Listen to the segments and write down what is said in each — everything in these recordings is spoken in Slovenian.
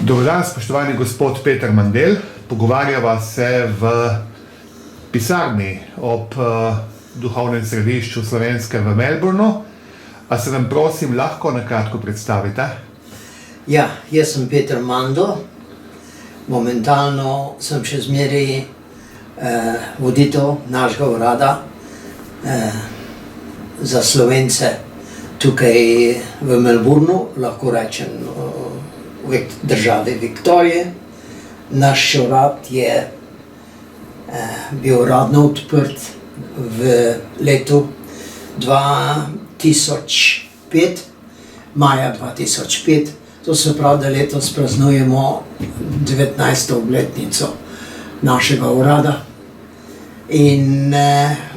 Dober dan, spoštovani gospod Peter Mandel. Pogovarjava se v pisarni ob duhovnem središču Slovenske v Melbourneu. A se nam prosim lahko na kratko predstavite? Ja, jaz sem Peter Mandel. Momentalno sem še zmeraj voditelj našega urada za Slovence tukaj v Melbourneu, lahko rečem v državi Viktorije. Naš urad je bil uradno odprt v letu 2005, maja 2005. To se pravi, da letos praznujemo 19. obletnico našega urada. In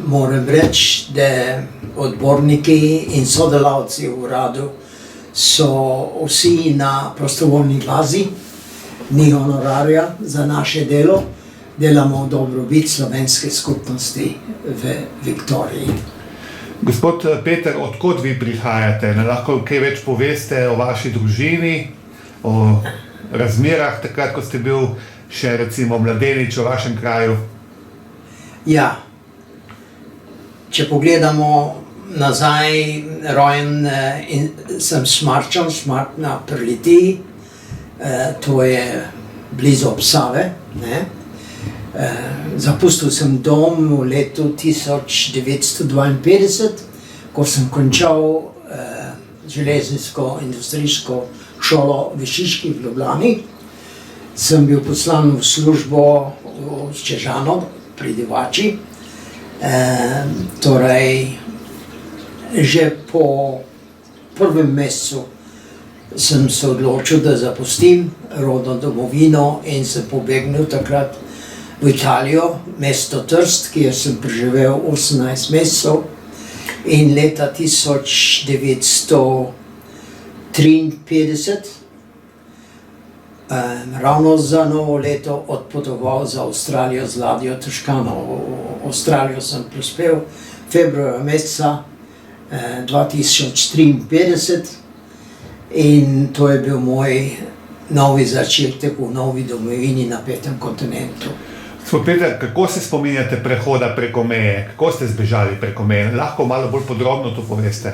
moram reči, da odborniki in sodelavci v uradu so vsi na prostovoljni bazi, ni honorarja za naše delo, delamo v dobrobit slovenske skupnosti v Viktoriji. Gospod Peter, odkot vi prihajate? Lahko kaj več poveste o vaši družini, o razmerah takrat, ko ste bil še recimo mladenič v vašem kraju? Ja, če pogledamo nazaj, rojen sem Šmarčan, Šmartna pri Litiji, to je blizu Save. Zapustil sem dom v letu 1952, ko sem končal železniško-industrijsko šolo v Šiški v Ljubljani. Sem bil poslan v službo v Čežano pri Divači. Torej, že po prvem mesecu sem se odločil, da zapustim rodno domovino in se pobegnil takrat v Italijo, mesto Trst, kjer sem preživel 18 mesecev, in leta 1953, ravno za novo leto odpotoval za Avstralijo z ladjo Toškano. V Avstralijo sem prispel februarja meseca 2053 in to je bil moj novi začetek v novi domovini na 5. kontinentu. Gospod Peter, kako se spominjate prehoda preko meje? Kako ste zbežali preko meje? Lahko malo bolj podrobno to poveste?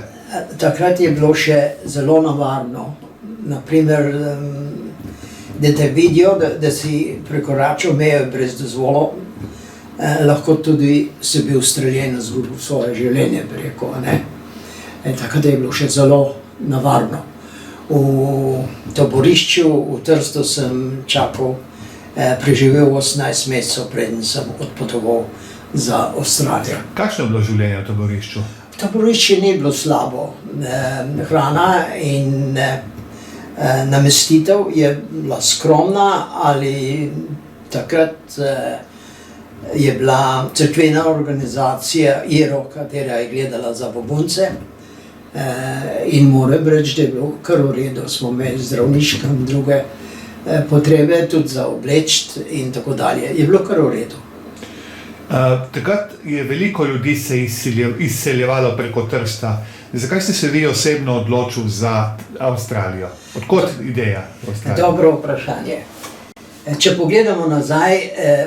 Takrat je bilo še zelo nevarno. Naprimer, da te vidijo, da si prekoračil mejo brez dozvolo, lahko tudi si bil streljen, izgubil svoje življenje preko. Takrat je bilo še zelo nevarno. V taborišču v Trstu sem čakal, preživel 18 mesecev, preden sem odpotoval za Avstralijo. Kakšno je bilo življenje v taborišču? V taborišču ni bilo slabo. Hrana in namestitev je bila skromna, ali takrat je bila cerkvena organizacija IRO, katera je gledala za begunce. In moram reči, da je bilo kar v redu, smo imeli zdravniške in druge potrebe, tudi za obleči in tako dalje. Je bilo kar v redu. Takrat je veliko ljudi se izseljevalo preko Trsta. Zakaj ste se vi osebno odločili za Avstralijo? Odkot ideja Avstralije? Dobro vprašanje. Če pogledamo nazaj,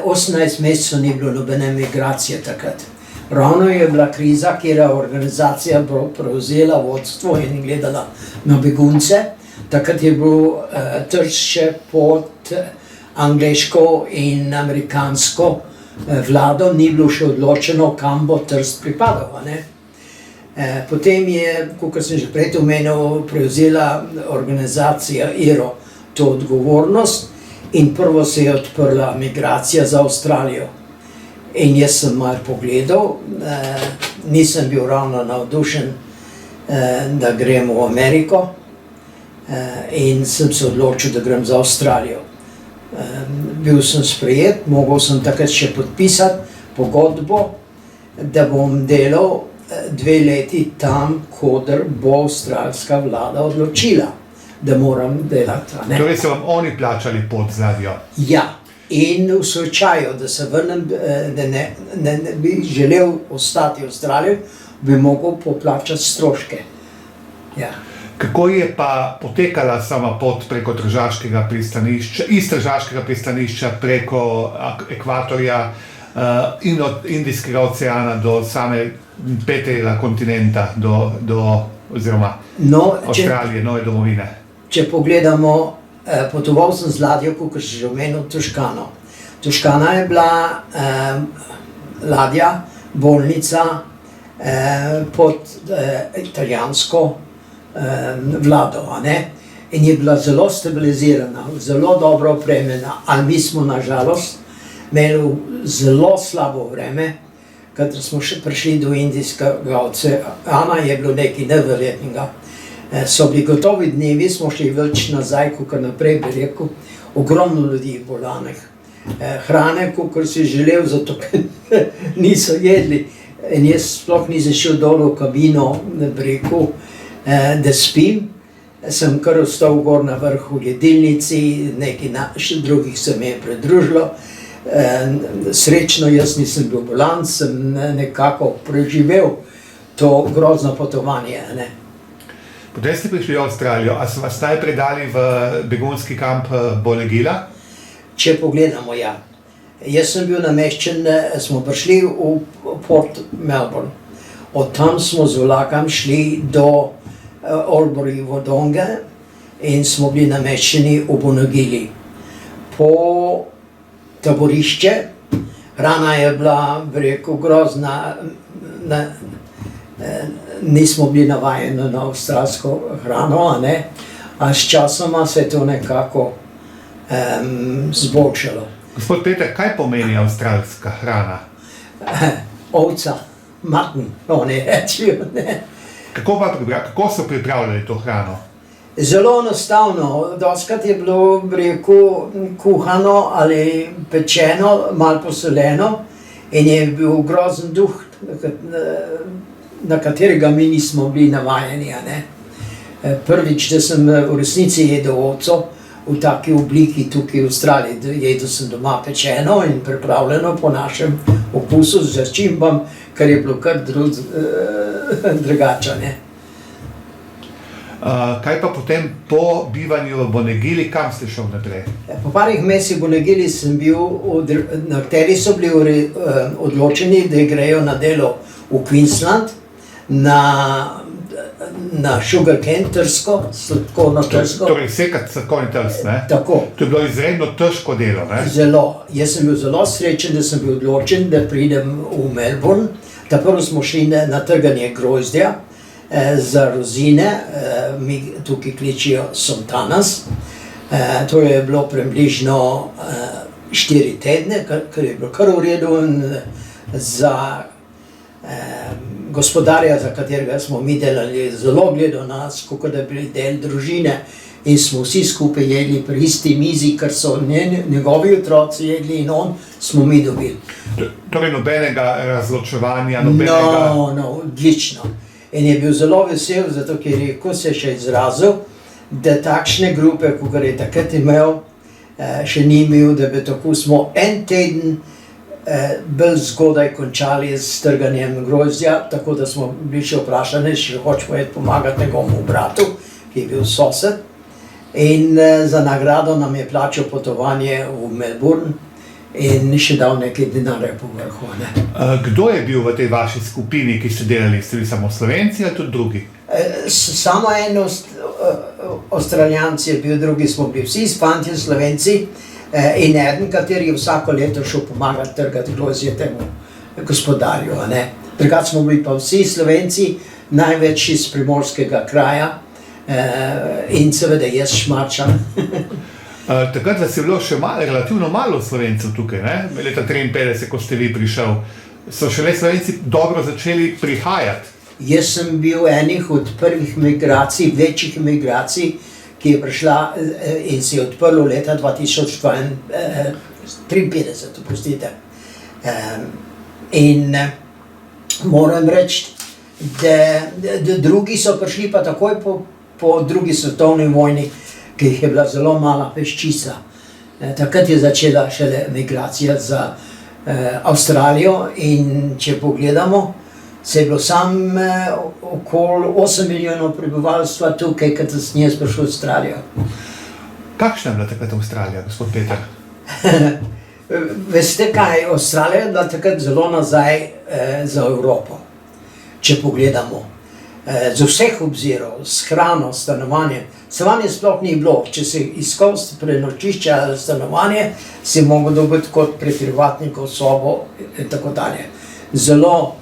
18 mesecev ni bilo nobene migracije takrat. Ravno je bila kriza, kjer je organizacija prevzela vodstvo in gledala na begunce. Takrat je bil Trst še pod angleško in amerikansko vlado, ni bilo še odločeno, kam bo Trst pripadal. Potem je, kot sem že prej omenil, prevzela organizacija IRO to odgovornost in prvo se je odprla migracija za Avstralijo. In jaz sem malo pogledal, nisem bil ravno navdušen, da grem v Ameriko, in sem se odločil, da grem za Avstralijo. Bil sem sprejet, mogel sem takrat še podpisati pogodbo, da bom delal 2 leti tam, kodr bo avstralska vlada odločila, da moram delati. Torej so vam oni plačali pot z ladjo? Ja. In v slučaju, da se vrnem, da ne bi želel ostati v Avstraliji, bi mogel poplačati stroške. Ja. Kako je pa potekala sama pot preko Tržaškega pristanišča, iz Tržaškega pristanišča preko ekvatorja in od Indijskega oceana do same petega kontinenta, oziroma Avstralije, nove domovine? Če pogledamo, potoval sem z ladjo, kot že omenil, Toškano. Toškana je bila ladja, bolnica pod italijansko vlado, in je bila zelo stabilizirana, zelo dobro opremljena, ali mi smo nažalost imeli zelo slabo vreme, kadar smo še prišli do Indijskega oceana, je bilo nekaj neverjetnega. So bili gotovi dnevi, smo šli več nazaj, kot naprej, bi rekel, ogromno ljudi bolanih. Hrane, kot si želel, zato niso jedli. In jaz sploh nisem šel dol v kabino, bi rekel, da spim. Sem kar ostal gor na vrhu jedilnici, nekaj še drugih se mi je pridružilo. Srečno, jaz nisem bil bolan, sem nekako preživel to grozno potovanje. Potem ste prišli v Avstralijo, a so vas najprej dali v begunski kamp Bonegila? Če pogledamo, ja. Jaz sem bil nameščen, smo prišli v Port Melbourne. Od tam smo z vlakom šli do Albury Wodonga in smo bili nameščeni v Bonegili. Po taborišče, hrana je bila, bi rekel, grozna, nismo bili navajeni na avstralsko hrano, a s časoma se je to nekako zboljšalo. Gospod Peter, kaj pomeni avstralska hrana? Ovca, mutton, oni rečejo, Kako so pripravljali to hrano? Zelo enostavno, dostikrat je bilo, bi rekel, kuhano ali pečeno, malo posoljeno in je bil grozen duh, na katerega mi nismo bili navajeni. Prvič, da sem v resnici jedel ovco v taki obliki tukaj v Avstraliji. Jedel sem doma pečeno in pripravljeno po našem okusu z začimbam, kar je bilo kar drugače. Kaj pa potem po bivanju v Bonegili, kam ste šel naprej? Po parih mesecih v Bonegili sem bil, nekateri so bili odločeni, da grejo na delo v Queensland, na sugarcane trsko, sladkorno trsko. Torej sekati sladkorni trsk, ne? Tako. To je bilo izredno težko delo, ne? Zelo. Jaz sem bil zelo srečen, da sem bil odločen, da pridem v Melbourne. Prvo smo šli na trganje grozdja za rozine, mi tukaj kličijo sontanas. To je bilo približno 4 tedne, kar je bilo kar v redu za gospodarja, za katerega smo mi delali, zelo gledal nas, kot da bili del družine in smo vsi skupaj jedli pri isti mizi, kar so njegovi otroci jedli in on smo mi dobili. Torej nobenega razločevanja, nobenega... No, odlično. In je bil zelo vesel, zato ker je rekel, se še izrazil, da takšne grupe, kot je takrat imel, še ni imel, da bi tako smo en teden bolj zgodaj končali s trganjem grozdja, tako da smo bili še vprašani, če hočemo pomagati njegovemu bratu, ki je bil sosed. In za nagrado nam je plačal potovanje v Melbourne in še dal nekaj denarja po vrhu. Kdo je bil v tej vaši skupini, ki ste delali? Ste bili samo Slovenci ali tudi drugi? Samo en Avstralijanci je bil, drugi smo bili vsi fantje Slovenci in eden, kateri je vsako leto šel pomagati trgati grozdje temu gospodarju. Drugače smo bili pa vsi Slovenci, največ iz primorskega kraja in seveda jaz Šmarčan. Takrat vas je bilo še relativno malo Slovencev tukaj, ne? Leta 1953, ko ste vi prišel. So šele Slovenci dobro začeli prihajati? Jaz sem bil enih od prvih migracij, večjih migracij, ki je prišla in se je odprlo leta 2053, oprostite. In moram reči, da drugi so prišli pa takoj po drugi svetovni vojni, ki jih je bila zelo mala peščica. Takrat je začela šele migracija za Avstralijo in če pogledamo, Se je bilo sam okoli 8 milijonov prebivalstva tukaj, kad sem jaz prišel v Avstralijo. Kakšna je bila takrat Avstralija, gospod Peter? Veste kaj, Avstralija je bila takrat zelo nazaj za Evropo, če pogledamo. Z vseh obzirov, s hrano, stanovanje. Stanovanje sploh ni bilo, če si iskal prenočišče ali stanovanje, si mogel dobiti kot pri privatniku sobo in tako dalje. Zelo,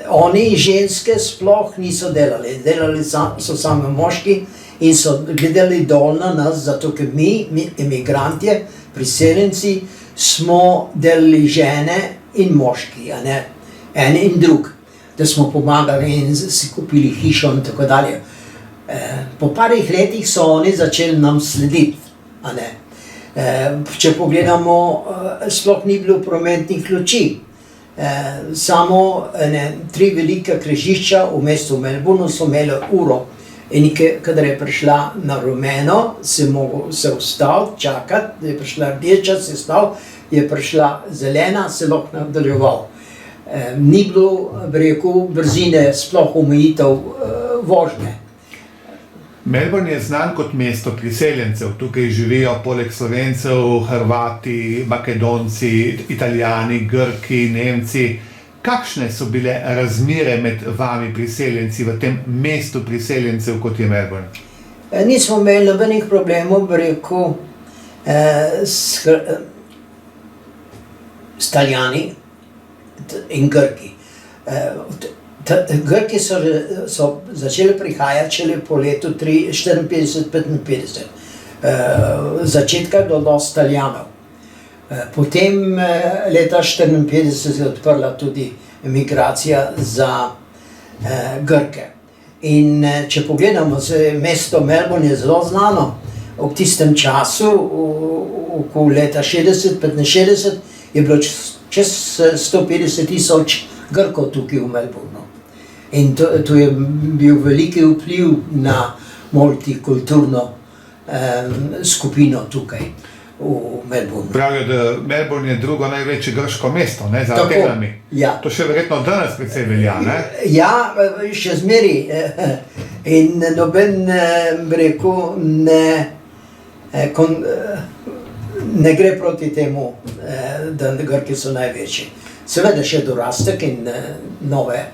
oni ženske sploh niso delali, so samo moški in so gledali dol na nas, zato ker mi emigrantje, priseljenci, smo delali žene in moški, a ne, en in drug, da smo pomagali in si kupili hišo in tako dalje. Po parih letih so oni začeli nam slediti, a ne. Če pogledamo, sploh ni bilo prometnih luči. Samo 3 velika križišča v mestu Melbournu so imeli uro. In kadar je prišla na rumeno, si mogel se ustaviti, čakati, da je prišla rdeča, si stal, je prišla zelena, se lahko nadaljeval. Ni bilo, bi rekel, brzine, sploh omejitev vožnje. Melbourne je znan kot mesto priseljencev. Tukaj živijo poleg Slovencev, Hrvati, Makedonci, Italijani, Grki, Nemci. Kakšne so bile razmere med vami priseljenci v tem mestu priseljencev, kot je Melbourne? Nismo imeli nobenih problemov, bi rekel, s Italijani in Grki. Grki so začeli prihajati šele po letu 54-55. Začetka je bilo dosti Italijanov. Potem leta 1954 se je odprla tudi emigracija za Grke. In če pogledamo, mesto Melbourne je zelo znano. V tistem času, okoli leta 60-65, je bilo čez 150,000 Grkov tukaj v Melbournu. In to je bil veliki vpliv na multikulturno skupino tukaj v Melbournu. Pravijo, da Melbourne je drugo največje grško mesto, ne, za Atenami. Ja. To še verjetno danes precej velja, ne? Ja, še zmeri. In noben, bi rekel, ne gre proti temu, da Grki so največji. Seveda še dorastek in nove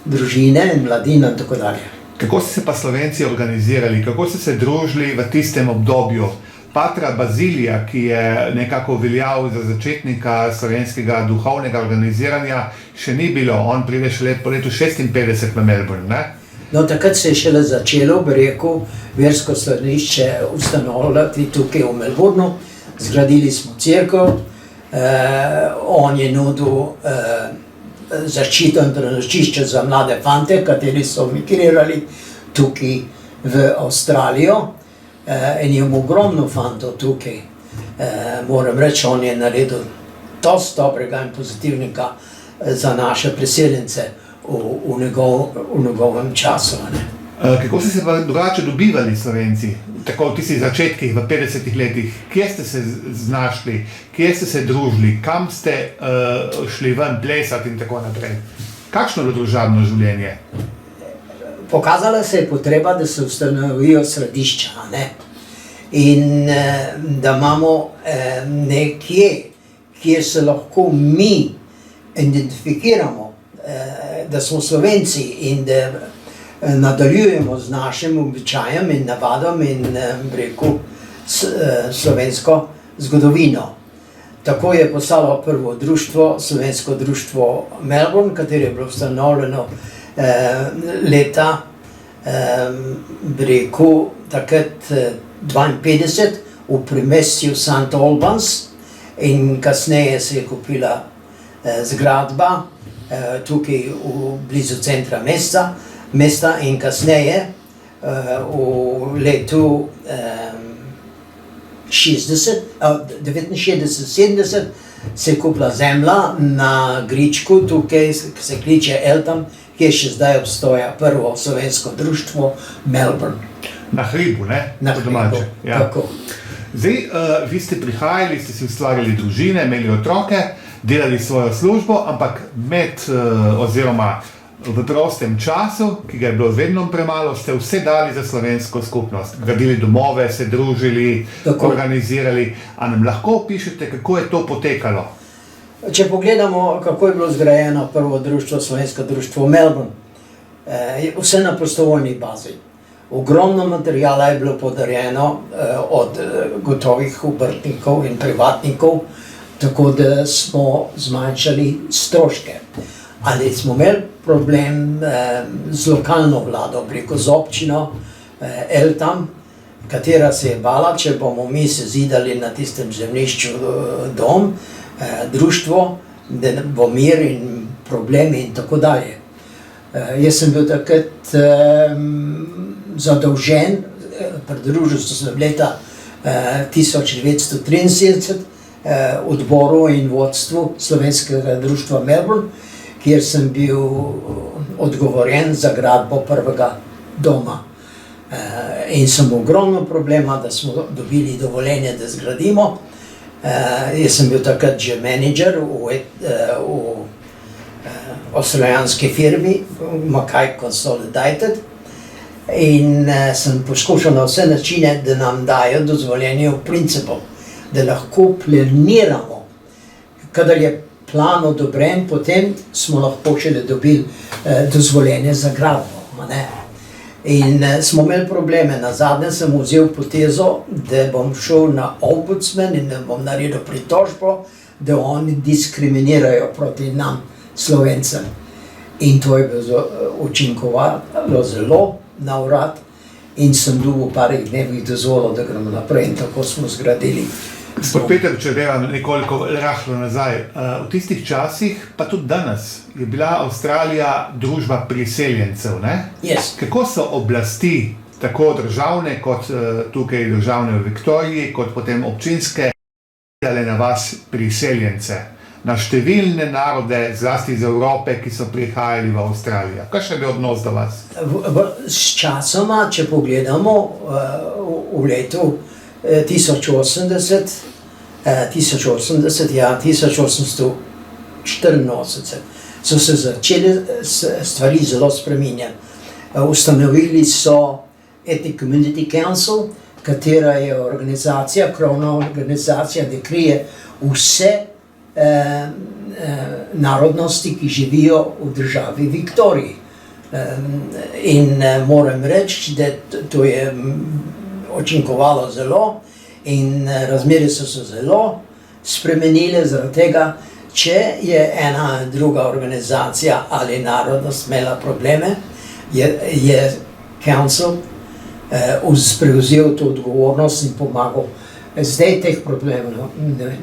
družine in mladina in tako dalje. Kako ste se pa Slovenci organizirali, kako ste se družili v tistem obdobju? Patra Bazilija, ki je nekako veljal za začetnika slovenskega duhovnega organiziranja, še ni bilo, on pride šele po letu 56 v Melbourne, ne? No, takrat se je šele začelo, bi rekel, versko skladišče ustanovljati tukaj v Melbournu. Zgradili smo cerkev, on je nudil zaščito in prenočišče za mlade fante, kateri so migrirali tukaj v Avstralijo. In je ogromno fantov tukaj. Moram reči, on je naredil dosti dobrega in pozitivnega za naše priseljence v njegovem času. Kako ste se pa drugače dobivali Slovenci, tako v tistih začetkih, v 50 letih? Kje ste se znašli, kje ste se družili, kam ste šli ven plesati in tako naprej? Kakšno je bilo družabno življenje? Pokazala se je potreba, da se ustanovijo središča, ne? In da imamo nekje, kjer se lahko mi identifikiramo, da smo Slovenci in da nadaljujemo z našim običajem in navadom in rekel slovensko zgodovino. Tako je postalo prvo društvo, slovensko društvo Melbourne, katero je bilo ustanovljeno leta, bi rekel, takrat 52 v primestju St. Albans in kasneje se je kupila zgradba tukaj blizu centra mesta in kasneje v letu 69-70 se je kupila zemlja na Gričku, tukaj se kliče Eltham, kjer še zdaj obstoja prvo slovensko društvo Melbourne. Na hribu, ne? Na hribu, ja. Tako. Zdaj, vi ste prihajali, ste si ustvarjali družine, imeli otroke delali svojo službo, ampak oziroma v prostem času, ki ga je bilo vedno premalo, ste vse dali za slovensko skupnost. Gradili domove, se družili, organizirali. A nam lahko opišete, kako je to potekalo? Če pogledamo, kako je bilo zgrajeno prvo društvo, slovensko društvo Melbourne, vse na prostovoljni bazi. Ogromno materijala je bilo podarjeno od gotovih obrtnikov in privatnikov, tako da smo zmanjšali stroške. Ali smo imeli problem z lokalno vlado, preko z občino Eltham, katera se je bala, če bomo mi se zidali na tistem zemljišču dom, društvo, da bo mir in problemi in tako dalje. Jaz sem bil takrat zadolžen, pridružil sem se leta 1973 odboru in vodstvu Slovenskega društva Melbourne, kjer sem bil odgovoren za gradbo prvega doma. In sem ogromno problema, da smo dobili dovoljenje, da zgradimo. Jaz sem bil takrat že menedžer v avstralijanski firmi Mackay Consolidated in sem poskušal na vse načine, da nam dajo dovoljenje v principu, da lahko planiramo. Kadar je plan odobren, potem smo lahko šele dobili dozvoljenje za gradbo. In smo imeli probleme. Nazadnje sem vzel potezo, da bom šel na ombudsman in da bom naredil pritožbo, da oni diskriminirajo proti nam, Slovencem. In to je bilo učinkovalo zelo na urad in sem dobil v parih dnevih dozvolo, da gremo naprej in tako smo zgradili. Gospod Peter, če delam nekoliko rahlo nazaj, v tistih časih, pa tudi danes, je bila Avstralija družba priseljencev, ne? Yes. Kako so oblasti, tako državne kot tukaj državne v Viktoriji, kot potem občinske, gledale na vas priseljence, na številne narode, zlasti iz Evrope, ki so prihajali v Avstralijo? Kakšen je bil odnos do vas? S časoma, če pogledamo v letu 1884, so se začele stvari zelo spreminjati. Ustanovili so Ethnic Community Council, katera je organizacija, krovna organizacija, da krije vse narodnosti, ki živijo v državi Viktoriji. In moram reči, da to je učinkovalo zelo in razmere so se zelo spremenile zaradi tega, če je ena druga organizacija ali narodnost imela probleme, je council prevzel to odgovornost in pomagal. Zdaj teh problemov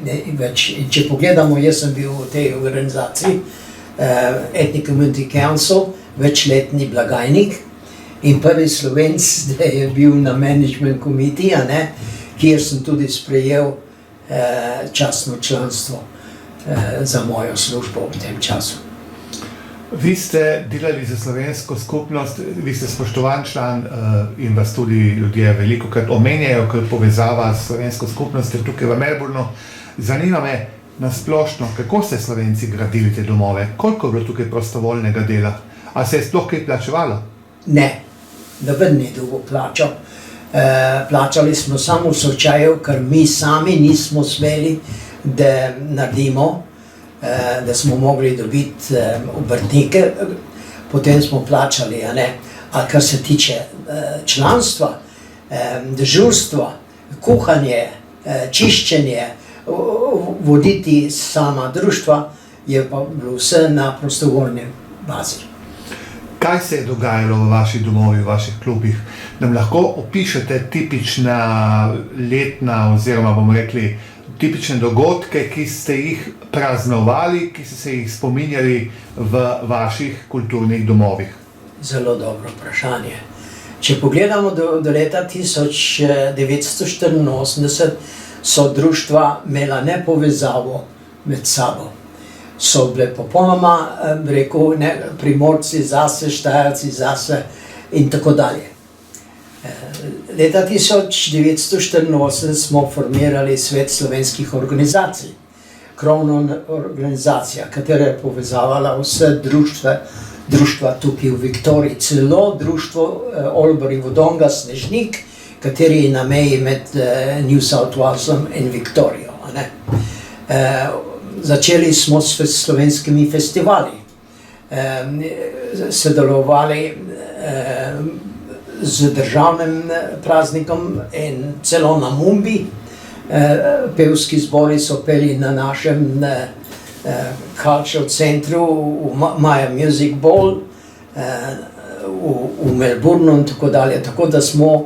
ne več. Če pogledamo, jaz sem bil v tej organizaciji Ethnic Community Council, večletni blagajnik in prvi Slovenc, da je bil na management committee, kjer sem tudi sprejel častno članstvo za mojo službo v tem času. Vi ste delali za slovensko skupnost, vi ste spoštovan član in vas tudi ljudje velikokrat omenjajo, ker povezava s slovensko skupnostjo tukaj v Melbourneu. Zanima me nasplošno, kako ste Slovenci gradili te domove? Koliko je bilo tukaj prostovoljnega dela? A se je sploh kaj plačevalo? Ne, noben ni dolgo plačal. Plačali smo samo v slučaju, ker mi sami nismo smeli, da naredimo, da smo mogli dobiti obrtnike, potem smo plačali, a kar se tiče članstva, dežurstva, kuhanje, čiščenje, voditi sama društva, je pa bilo vse na prostovoljni bazi. Kaj se je dogajalo v vaših domovih, v vaših klubih? Nam lahko opišete tipična letna oziroma bomo rekli tipične dogodke, ki ste jih praznovali, ki ste se jih spominjali v vaših kulturnih domovih? Zelo dobro vprašanje. Če pogledamo do leta 1984, so društva imela nepovezavo med sabo. So bile popolnoma, rekel, Primorci zase, Štajerci zase in tako dalje. Leta 1984 smo formirali Svet slovenskih organizacij. krovna organizacija, katera je povezavala vse društva tukaj v Viktoriji, celo društvo Albury Wodonga Snežnik, kateri je na meji med New South Walesom in Viktorijo. Začeli smo s slovenskimi festivali, sodelovali z državnim praznikom in celo na Mumbi. Pevski zbori so peli na našem cultural centru v Maya Music Bowl v Melbourneu in tako dalje. Tako da smo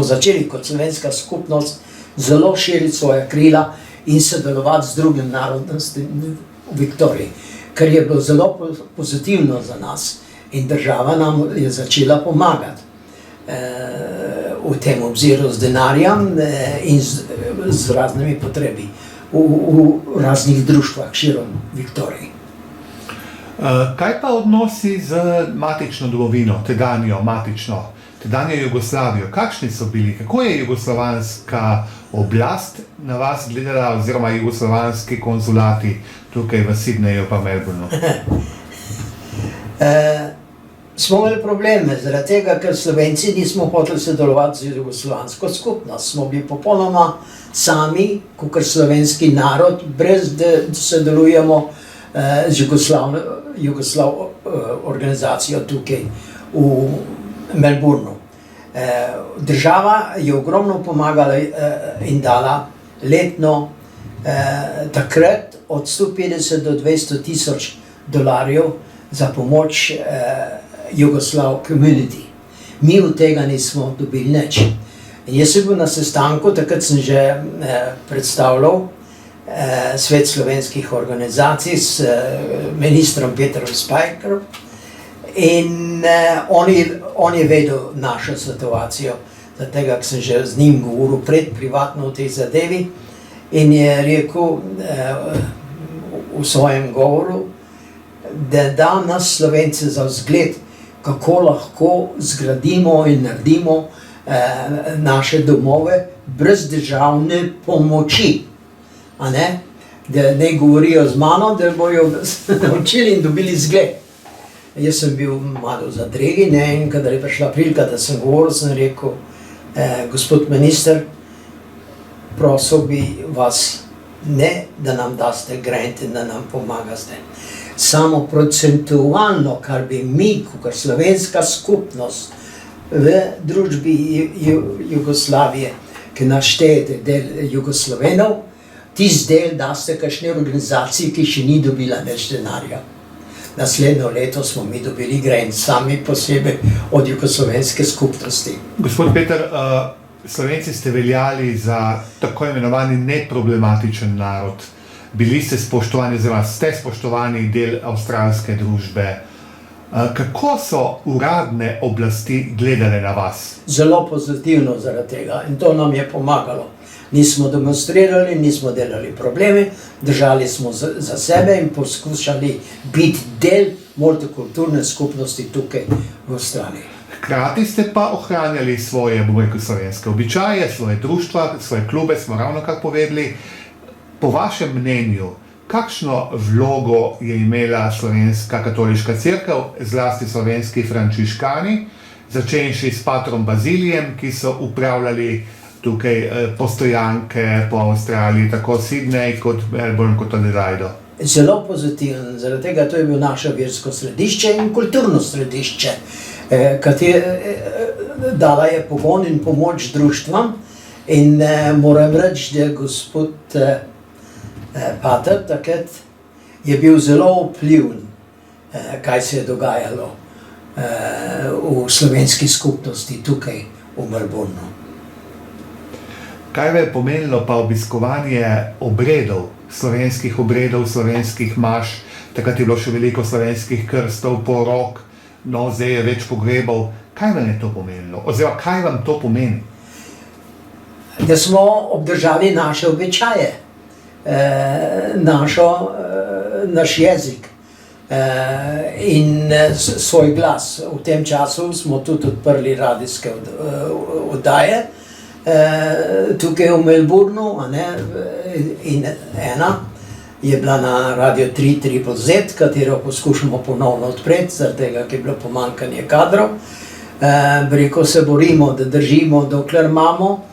začeli kot slovenska skupnost zelo širiti svoja krila in sodelovati z drugim narodnostim v Viktoriji, kar je bilo zelo pozitivno za nas in država nam je začela pomagati v tem obziru z denarjem in z raznimi potrebi v raznih društvah širom Viktoriji. Kaj pa odnosi z matično domovino, tedanjo Jugoslavijo? Kakšni so bili? Kako je jugoslovanska oblast na vas gledala oziroma jugoslovanski konzulati tukaj v Sydneyju pa Melbourneu? Smo imeli probleme, zaradi tega, ker Slovenci nismo hoteli sodelovati z jugoslovansko skupnost. Smo bili popolnoma sami, kot slovenski narod, brez da sodelujemo z Jugoslav organizacijo tukaj v Melbourneu. Država je ogromno pomagala in dala letno takrat od 150 do 200 tisoč dolarjev za pomoč Jugoslav community. Mi od tega nismo dobili nič. Jaz sem bil na sestanku, takrat sem že predstavljal svet slovenskih organizacij s ministrom Petrom Spajkerom in on je vedel našo situacijo, zato sem že z njim govoril privatno o tej zadevi in je rekel v svojem govoru, da da nas Slovence za vzgled, kako lahko zgradimo in naredimo naše domove brez državne pomoči. Da ne govorijo z mano, da bojo naučili in dobili zgled. Jaz sem bil malo zadregen in kadar je prišla prilika, da sem govoril, sem rekel, gospod minister, prosil bi vas, ne da nam daste grant in da nam pomagaste. Samo procentualno, kar bi mi, kot slovenska skupnost v družbi Jugoslavije, ki naštejete del Jugoslovenov, tisti del daste kakšni organizaciji, ki še ni dobila več denarja. Naslednjo leto smo mi dobili grant sami posebej od jugoslovenske skupnosti. Gospod Peter, Slovenci ste veljali za tako imenovani neproblematičen narod. Bili ste spoštovani, oziroma ste spoštovani del avstralske družbe. Kako so uradne oblasti gledale na vas? Zelo pozitivno zaradi tega in to nam je pomagalo. Nismo demonstrirali, nismo delali probleme, držali smo za sebe in poskušali biti del multikulturne skupnosti tukaj v Avstraliji. Hkrati ste pa ohranjali svoje, slovenske običaje, svoje društva, svoje klube, smo ravnokar povedali. Po vašem mnenju, kakšno vlogo je imela slovenska katoliška cerkev, zlasti slovenski frančiškani, začenši s patrom Bazilijem, ki so upravljali tukaj postojanke po Avstraliji, tako Sydney kot Melbourne kot Adelaide? Zelo pozitiven, zaradi tega to je bilo naše versko središče in kulturno središče, dala je pogon in pomoč društvam in moram reči, da gospod pater takrat je bil zelo vpliven, kaj se je dogajalo v slovenski skupnosti tukaj v Melbourneu. Kaj je pomenilo pa obiskovanje obredov, slovenskih maš, takrat je bilo še veliko slovenskih krstov, porok, no zdaj je več pogrebov. Kaj vam je to pomenilo? Oziroma, kaj vam to pomeni? Da smo obdržali naše običaje, naš jezik in svoj glas. V tem času smo tudi odprli radijske oddaje tukaj v Melbournu, a ne, in ena je bila na Radio 3/3Z, katero poskušamo ponovno odpreti, zaradi tega, ker je bilo pomanjkanje kadrov. Rekel se borimo, da držimo, dokler imamo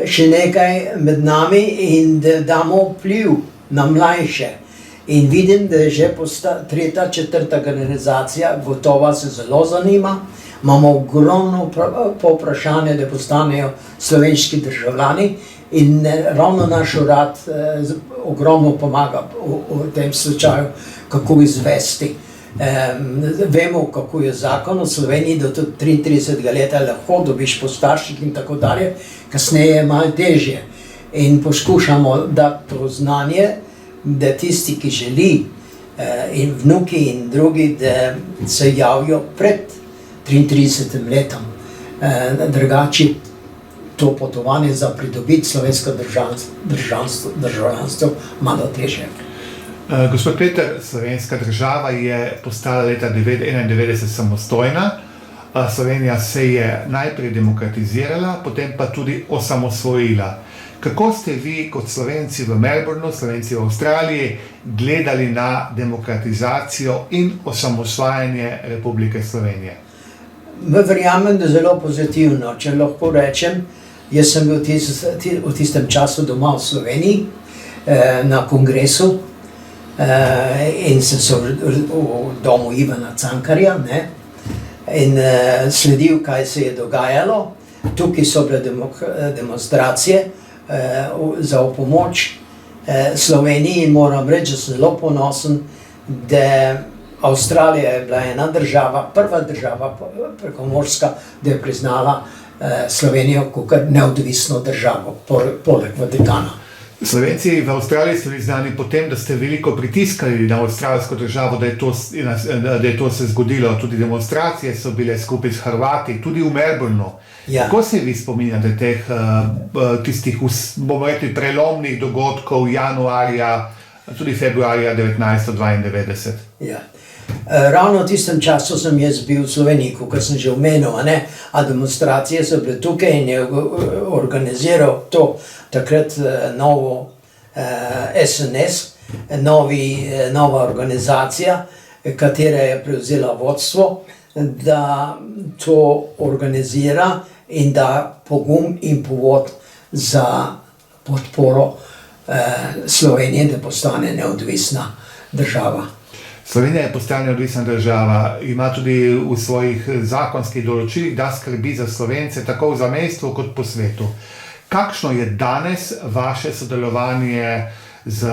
še nekaj med nami in da damo vpliv na mlajše. In vidim, da je že tretja, četrta generacija, gotova se zelo zanima. Imamo ogromno povprašanje, da postanejo slovenski državljani in ravno naš urad ogromno pomaga v tem slučaju, kako izvesti. Vemo, kako je zakon v Sloveniji, da do 33 leta lahko dobiš po starših in tako dalje, kasneje je malo težje. In poskušamo dati to znanje, da tisti, ki želi, in vnuki in drugi, da se javijo pred 33 letom. Drugače to potovanje za pridobiti slovensko državljanstvo malo težje. Gospod Peter, slovenska država je postala leta 1991 samostojna. Slovenija se je najprej demokratizirala, potem pa tudi osamosvojila. Kako ste vi kot Slovenci v Melbournu, Slovenci v Avstraliji, gledali na demokratizacijo in osamosvajanje Republike Slovenije? Verjamem, da zelo pozitivno, če lahko rečem. Jaz sem bil v tistem času doma v Sloveniji, na kongresu, in sem se v domu Ivana Cankarja, ne, in sledil, kaj se je dogajalo. Tukaj so bile demonstracije za pomoč Sloveniji in moram reči, da sem zelo ponosen, da Avstralija je bila ena država, prva država prekomorska, da je priznala Slovenijo kot neodvisno državo, poleg Vatikana. Slovenci v Avstraliji so bili znani po tem, da ste veliko pritiskali na avstralsko državo, da je to se zgodilo. Tudi demonstracije so bile skupaj s Hrvati, tudi v Melbournu. Ja. Kako se vi spominjate tistih, bomo rekli, prelomnih dogodkov januarja, tudi februarja 1992? Ja. Ravno v tistem času sem jaz bil v Sloveniji, kot sem že omenil, a demonstracije so bile tukaj in je organiziral to takrat novo SNS, nova organizacija, katera je prevzela vodstvo, da to organizira in da pogum in povod za podporo Slovenije, da postane neodvisna država. Slovenija je postala neodvisna država, ima tudi v svojih zakonskih določilih, da skrbi za Slovence tako v zamejstvu kot po svetu. Kakšno je danes vaše sodelovanje z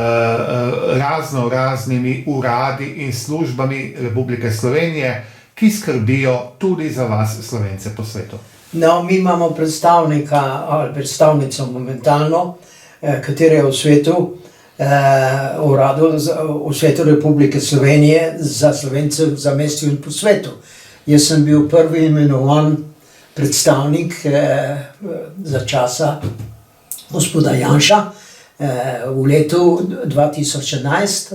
raznimi uradi in službami Republike Slovenije, ki skrbijo tudi za vas, Slovence, po svetu? No, mi imamo predstavnika ali predstavnico momentalno, katera je v svetu, uradu v svetu Republike Slovenije za Slovence v zamejstvu in po svetu. Jaz sem bil prvi imenovan predstavnik za časa gospoda Janša v letu 2011.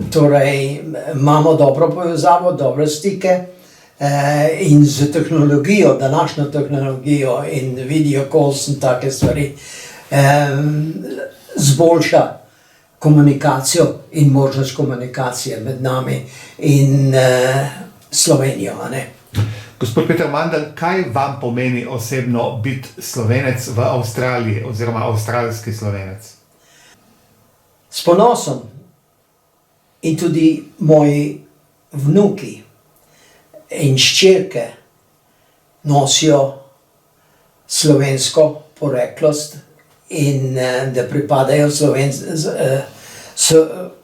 Torej, imamo dobro povezavo, dobre stike in z tehnologijo, današnjo tehnologijo in video calls in take stvari, zboljša komunikacijo in možnost komunikacije med nami in Slovenijo. Gospod Peter Mandl, kaj vam pomeni osebno biti Slovenec v Avstraliji oziroma avstralski Slovenec? S ponosom in tudi moji vnuki in hčerke nosijo slovensko poreklost in da pripadajo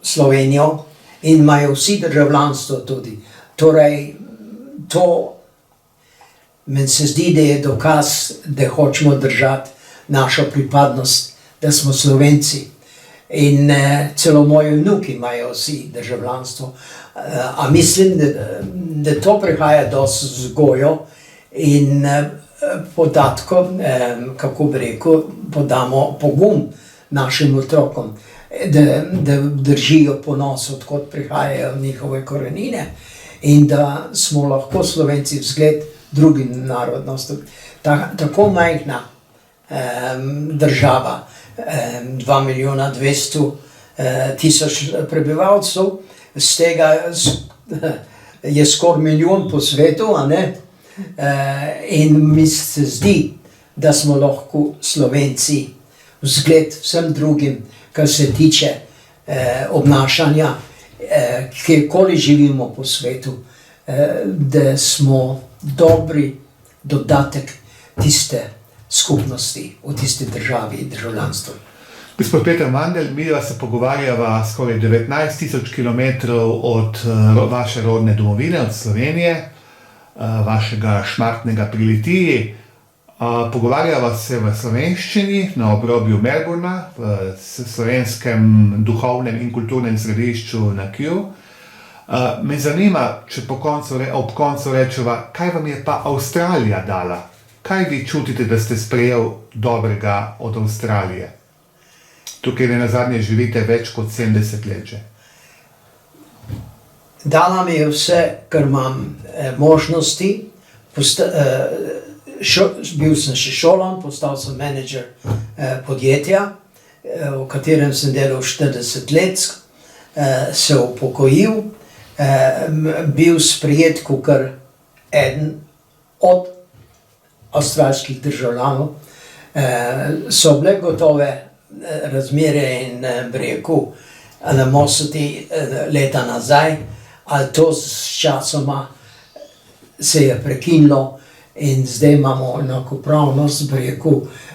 Slovenijo in imajo vsi državljanstvo tudi. Torej, to meni se zdi, da je dokaz, da hočemo držati našo pripadnost, da smo Slovenci. In celo moji vnuki imajo vsi državljanstvo. A mislim, da to prihaja dosti z vzgojo in podatkom, kako bi rekel, podamo pogum našim otrokom, da držijo ponos, odkot prihajajo njihove korenine in da smo lahko Slovenci vzgled drugim narodnostim. Tako majhna država, 2 milijona 200 tisoč prebivalcev, z tega je skoraj milijon po svetu, a ne? In mi se zdi, da smo lahko Slovenci vzgled vsem drugim, kar se tiče obnašanja, kjerkoli živimo po svetu, da smo dobri dodatek tiste skupnosti v tisti državi in državljanstvu. Gospod Peter Mandl, mi se pogovarjava skoraj 19.000 kilometrov od vaše rodne domovine, od Slovenije, vašega Šmartnega pri Litiji. Pogovarjava se v slovenščini na obrobju Melbourna, v slovenskem duhovnem in kulturnem središču na Kew. Me zanima, če ob koncu rečeva, kaj vam je pa Avstralija dala? Kaj vi čutite, da ste sprejel dobrega od Avstralije? Tukaj nenazadnje živite več kot 70 let že. Dala mi je vse, kar imam možnosti. Bil sem še šolan, postal sem menedžer podjetja, v katerem sem delal 40 let, se upokojil, bil sprejet kot eden od avstralskih državljanov. So bile gotove razmere in rekel, animosity leta nazaj, ali to s časoma se je prekinilo in zdaj imamo enakopravnost, rekel,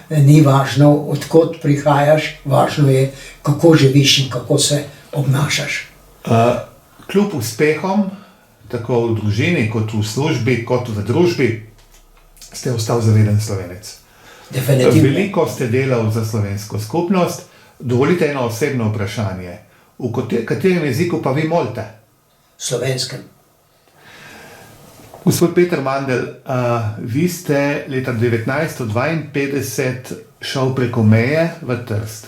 ni važno, odkot prihajaš, važno je, kako živiš in kako se obnašaš. Kljub uspehom, tako v družini, kot v službi, kot v družbi, ste ostal zaveden Slovenec. Definitivno. Veliko ste delal za slovensko skupnost. Dovolite eno osebno vprašanje. V katerem jeziku pa vi molite? Slovenskem. Gospod Peter Mandl, vi ste leta 1952 šel preko meje v Trst.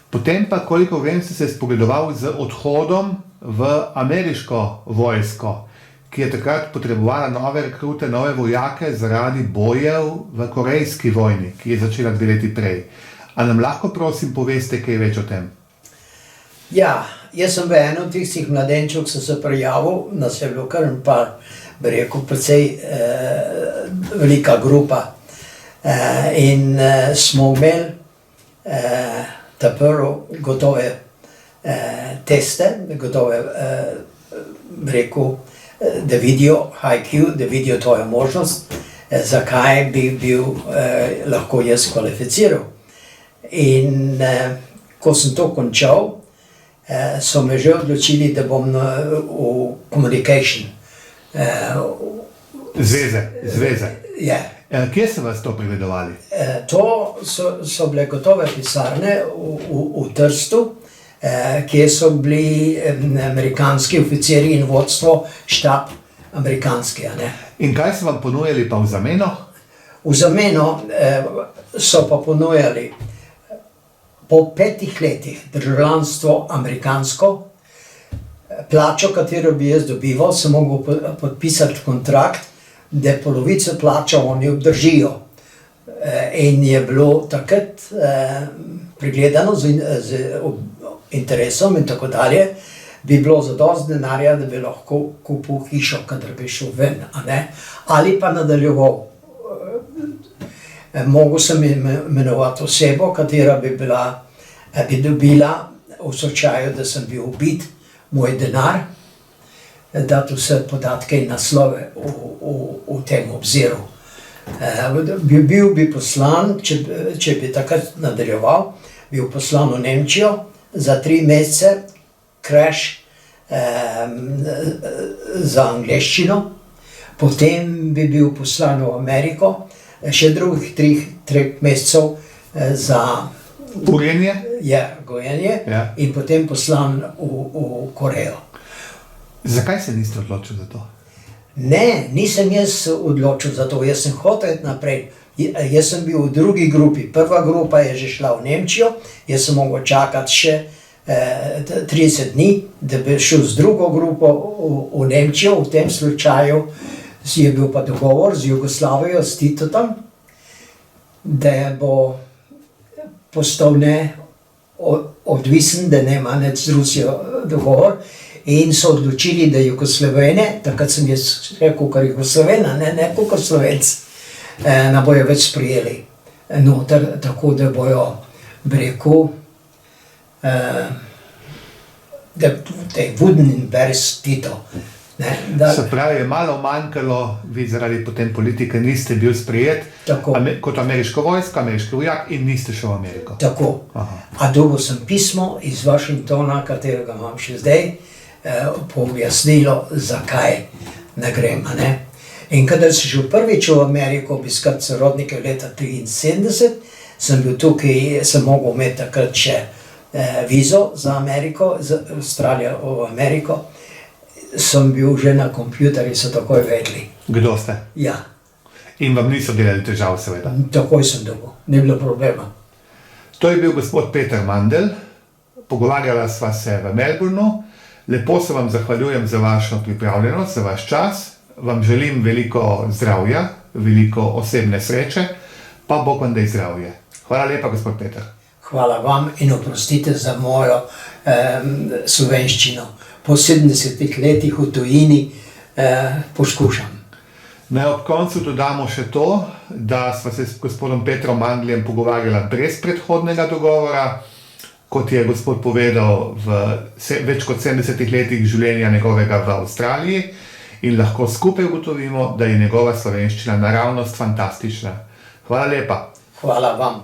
Potem pa, koliko vem, ste se spogledoval z odhodom v ameriško vojsko, ki je takrat potrebovala nove rekrute, nove vojake zaradi bojev v Korejski vojni, ki je začela 2 leti prej. A nam lahko prosim poveste kaj več o tem? Ja, jaz sem v eno od tistih mladenčev, ki sem se prijavil, nas je bilo kar en par, bi rekel, precej velika grupa. In smo imeli ta prvi gotove teste, gotove, bi rekel, da vidijo IQ, da vidijo tvojo možnost, zakaj bi bil lahko jaz kvalificiral. In ko sem to končal, so me že odločili, da bom v communication. Zveze. Ja. Kje so vas to pregledovali? To so bile gotove pisarne v Trstu, kjer so bili amerikanski oficiri in vodstvo, štab amerikanski. In kaj so vam ponujali pa v zameno? V zameno so pa ponujali po 5 letih državljanstvo amerikansko, plačo, katero bi jaz dobival, sem mogel podpisati kontrakt, da polovico plačo oni obdržijo. In je bilo takrat pregledano z interesom in tako dalje, bi bilo zadosti denarja, da bi lahko kupil hišo, kadar bi šel ven, ali pa nadaljeval. Mogel sem imenovati osebo, katera bi dobila v slučaju, da sem bil ubit, moj denar, dati vse podatke in naslove v tem obziru. Bil bi poslan, če bi takrat nadaljeval, bil poslan v Nemčijo za 3 mesece, crash za angleščino, potem bi bil poslan v Ameriko, še drugih 3 mesecev za Gojenje? Ja, gojenje, in potem poslan v Korejo. Zakaj se niste odločili za to? Ne, nisem jaz odločil za to, jaz sem hotel naprej. Jaz sem bil v drugi grupi, prva grupa je že šla v Nemčijo, jaz sem mogel čakati še 30 dni, da bi šel z drugo grupo v Nemčijo, v tem slučaju je bil pa dogovor z Jugoslavijo, s Titotom, da bo postal odvisen, da nema nič z Rusijo dogovor. In so odločili, da Jugoslovene, takrat sem jaz rekel, kar Jugoslovena, ne kot Slovenc, ne bojo več sprijeli noter, tako da bojo, bi rekel, da te wouldn't embarrass Tito. Se pravi, je malo manjkalo, vi zaradi potem politike niste bil sprejet kot ameriška vojska, ameriški vojak in niste šel v Ameriko. Tako. A dobil sem pismo iz Washingtona, katerega imam še zdaj, pojasnilo, zakaj ne grem. In kadar sem šel prvič v Ameriko obiskati sorodnike leta 1973, sem bil tukaj, sem mogel imeti takrat še vizo za Ameriko, za Avstralijo v Ameriko. Sem bil že na kompjuterju, so takoj vedeli. Kdo ste? Ja. In vam niso delali težav, seveda? Takoj sem dobil, ni bilo problema. To je bil gospod Peter Mandl, pogovarjala sva se v Melbourneu. Lepo se vam zahvaljujem za vašo pripravljenost, za vaš čas. Vam želim veliko zdravja, veliko osebne sreče, pa Bog vam daj zdravje. Hvala lepa, gospod Peter. Hvala vam in oprostite za mojo slovenščino. Po 70 letih v tujini poskušam. Naj ob koncu dodamo še to, da sva se s gospodom Petrom Mandljem pogovarjala brez predhodnega dogovora. Kot je gospod povedal, v več kot 70 letih življenja njegovega v Avstraliji in lahko skupaj ugotovimo, da je njegova slovenščina naravnost fantastična. Hvala lepa. Hvala vam.